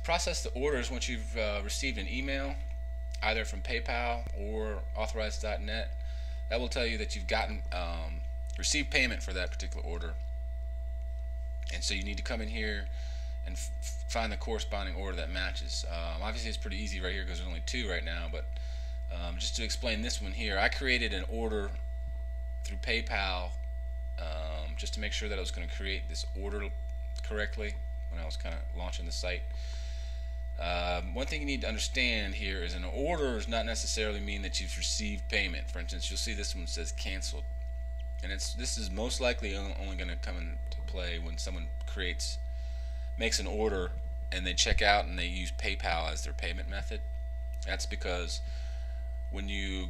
process the orders once you've received an email, either from PayPal or Authorize.net. That will tell you that you've gotten received payment for that particular order. And so you need to come in here and find the corresponding order that matches. Obviously, it's pretty easy right here because there's only two right now. But just to explain this one here, I created an order through PayPal just to make sure that I was going to create this order correctly when I was kind of launching the site. One thing you need to understand here is an order does not necessarily mean that you've received payment. For instance, you'll see this one says canceled, and this is most likely only going to come into play when someone makes an order and they check out and they use PayPal as their payment method. That's because when you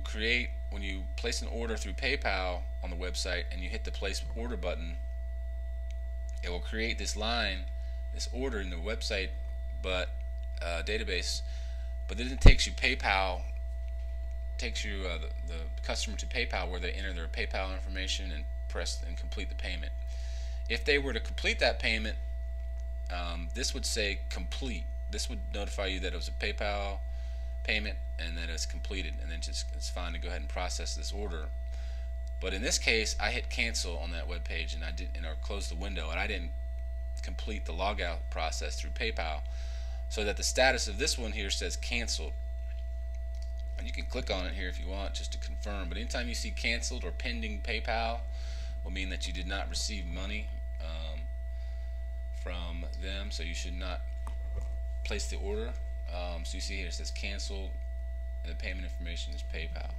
place an order through PayPal on the website and you hit the place order button, it will create this order in the website database, but then it takes you the customer to PayPal, where they enter their PayPal information and press and complete the payment. If they were to complete that payment, this would say complete. This would notify you that it was a PayPal payment and that it's completed, and then it's fine to go ahead and process this order. But in this case, I hit cancel on that web page and or close the window, and I didn't complete the logout process through PayPal, so that the status of this one here says canceled. And you can click on it here if you want just to confirm, but anytime you see canceled or pending PayPal will mean that you did not receive money from them, so you should not place the order. So you see here it says canceled and the payment information is PayPal.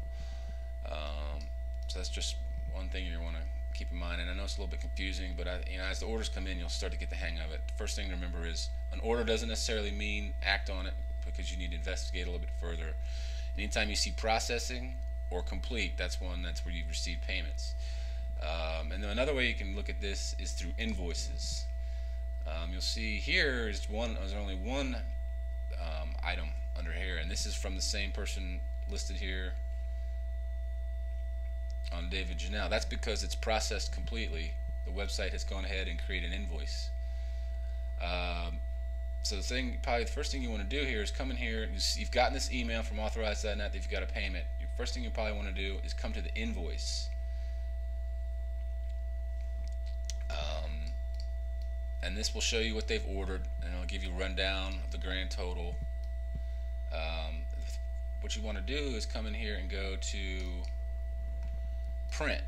So that's just one thing you want to keep in mind, and I know it's a little bit confusing, but as the orders come in, you'll start to get the hang of it. The first thing to remember is an order doesn't necessarily mean act on it, because you need to investigate a little bit further. Anytime you see processing or complete, that's where you've received payments. And then another way you can look at this is through invoices. You'll see here there's only one item under here, and this is from the same person listed here on David Janelle. That's because it's processed completely. The website has gone ahead and created an invoice. So probably the first thing you want to do here is come in here. You've gotten this email from Authorize.net that you've got a payment. The first thing you probably want to do is come to the invoice. And this will show you what they've ordered, and it'll give you a rundown of the grand total. What you want to do is come in here and go to print.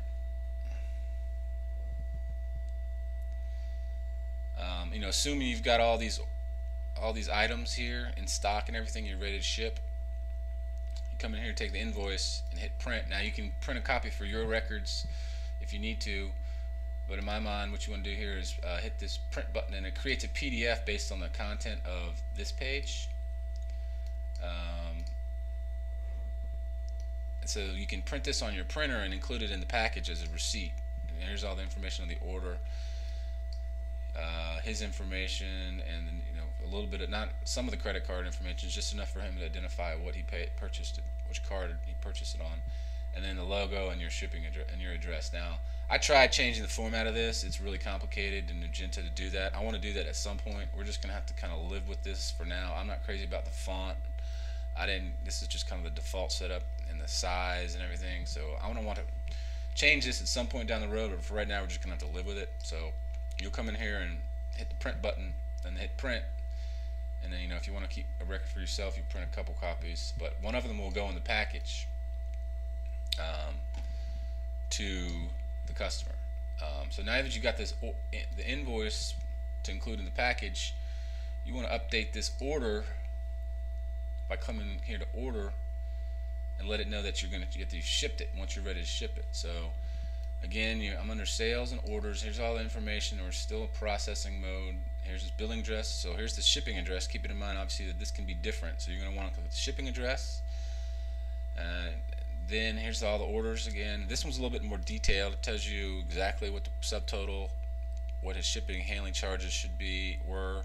Assuming you've got all these items here in stock and everything, you're ready to ship, you come in here, take the invoice, and hit print. Now you can print a copy for your records if you need to, but in my mind, what you want to do here is hit this print button, and it creates a PDF based on the content of this page. So you can print this on your printer and include it in the package as a receipt. And here's all the information on the order, his information, and then, a little bit of some of the credit card information is just enough for him to identify what he purchased it, which card he purchased it on, and then the logo and your shipping address and your address. Now, I tried changing the format of this. It's really complicated in Magento to do that. I want to do that at some point. We're just gonna have to kind of live with this for now. I'm not crazy about the font. This is just kind of the default setup and the size and everything. So I want to change this at some point down the road, but for right now we're just gonna have to live with it. So you'll come in here and hit the print button, then hit print, and then if you want to keep a record for yourself, you print a couple copies, but one of them will go in the package to the customer. So now that you got the invoice to include in the package, you want to update this order by coming here to order and let it know that you've shipped it once you're ready to ship it. So again, I'm under sales and orders. Here's all the information. We're still in processing mode. Here's this billing address. So here's the shipping address. Keep it in mind, obviously, that this can be different. So you're going to want to click the shipping address. Then here's all the orders again. This one's a little bit more detailed. It tells you exactly what the subtotal, what his shipping and handling charges were,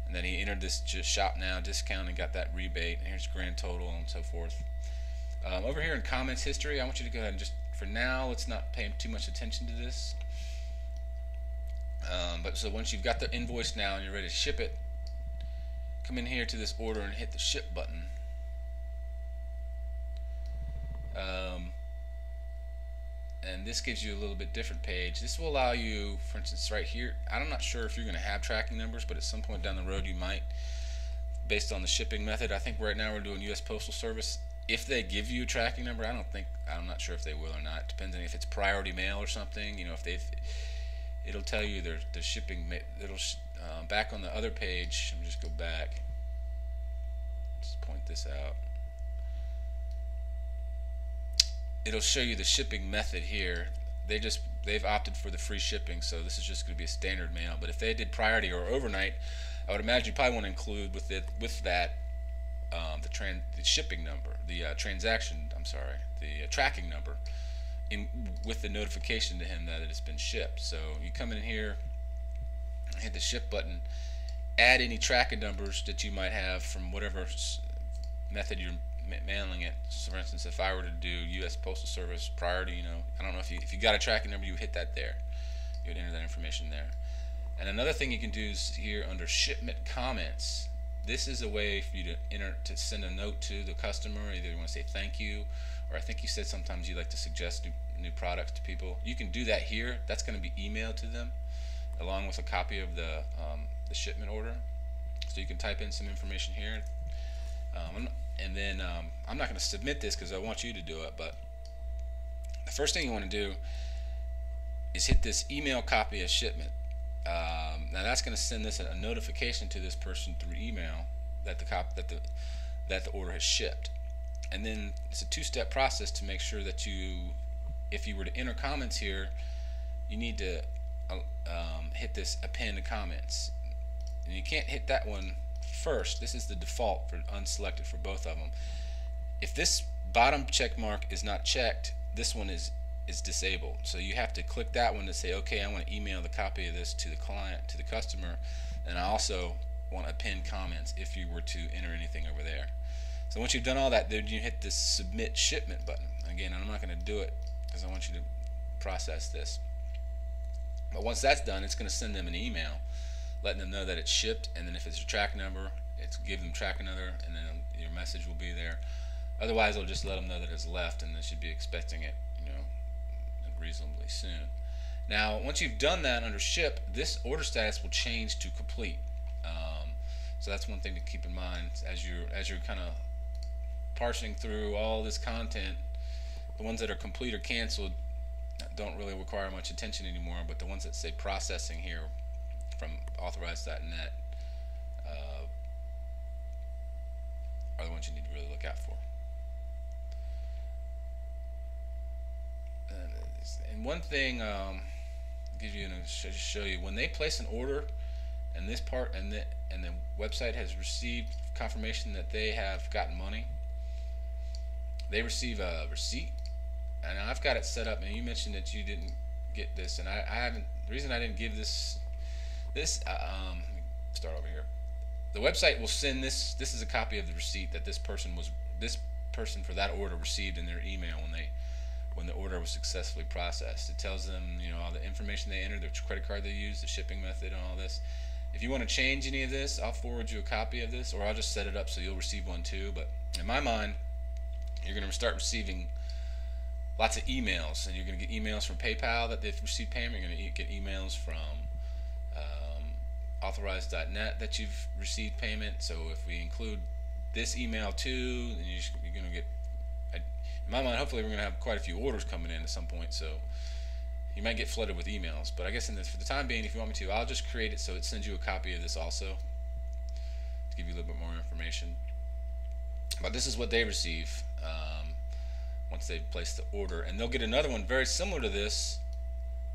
and then he entered this just shop now discount and got that rebate. And here's grand total and so forth. Over here in comments history, I want you to go ahead and just, for now, let's not pay too much attention to this. But so once you've got the invoice now and you're ready to ship it, come in here to this order and hit the ship button. And this gives you a little bit different page. This will allow you, for instance, right here, I'm not sure if you're going to have tracking numbers, but at some point down the road you might, based on the shipping method. I think right now we're doing U.S. Postal Service. If they give you a tracking number, I'm not sure if they will or not. It depends on if it's priority mail or something. You know, it'll tell you the shipping. Back on the other page. Let me just go back. Just point this out. It'll show you the shipping method here. They've opted for the free shipping, so this is just going to be a standard mail. But if they did priority or overnight, I would imagine you probably want to include with that the shipping number, the tracking number, with the notification to him that it has been shipped. So you come in here, hit the ship button, add any tracking numbers that you might have from whatever method you're mailing it. So for instance, if I were to do U.S. Postal Service priority, I don't know if you got a tracking number, you hit that there. You would enter that information there. And another thing you can do is here under shipment comments. This is a way for you to send a note to the customer. Either you want to say thank you, or I think you said sometimes you like to suggest new products to people. You can do that here. That's going to be emailed to them along with a copy of the shipment order. So you can type in some information here. And then I'm not going to submit this because I want you to do it, but the first thing you want to do is hit this email copy of shipment. Now that's going to send this a notification to this person through email that the order has shipped. And then it's a two-step process to make sure that if you were to enter comments here, you need to hit this append to comments. And you can't hit that one first. This is the default for unselected for both of them. If this bottom check mark is not checked, this one is disabled. So you have to click that one to say, okay, I want to email the copy of this to the client, to the customer, and I also want to append comments if you were to enter anything over there. So once you've done all that, then you hit this submit shipment button. Again, I'm not going to do it because I want you to process this. But once that's done, it's going to send them an email letting them know that it's shipped, and then if it's a track number, it's give them track number, and then your message will be there. Otherwise, it'll just let them know that it's left, and they should be expecting it, reasonably soon. Now, once you've done that under ship, this order status will change to complete. So that's one thing to keep in mind as you're kind of parsing through all this content. The ones that are complete or canceled don't really require much attention anymore, but the ones that say processing here from authorized.net are the ones you need to really look out for. And one thing, give you just show you when they place an order, and this part and the website has received confirmation that they have gotten money, they receive a receipt. And I've got it set up, and you mentioned that you didn't get this, and I haven't. The reason I didn't give this let me start over here. The website will send this. This is a copy of the receipt that this person for that order received in their email when the order was successfully processed. It tells them, all the information they entered, the credit card they used, the shipping method, and all this. If you want to change any of this, I'll forward you a copy of this, or I'll just set it up so you'll receive one too. But in my mind, you're going to start receiving lots of emails, and you're going to get emails from PayPal that they've received payment. You're going to get emails from authorized.net that you've received payment. So if we include this email too, then you're going to get, in my mind, hopefully we're going to have quite a few orders coming in at some point, so you might get flooded with emails. But I guess for the time being, if you want me to, I'll just create it so it sends you a copy of this also to give you a little bit more information. But this is what they receive once they've placed the order, and they'll get another one very similar to this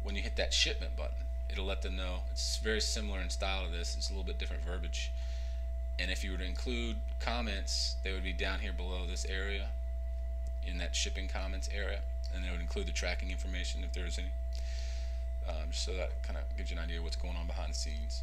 when you hit that shipment button. It'll let them know it's very similar in style to this. It's a little bit different verbiage, and if you were to include comments, they would be down here below this area in that shipping comments area, and they would include the tracking information if there is any, just so that kind of gives you an idea of what's going on behind the scenes.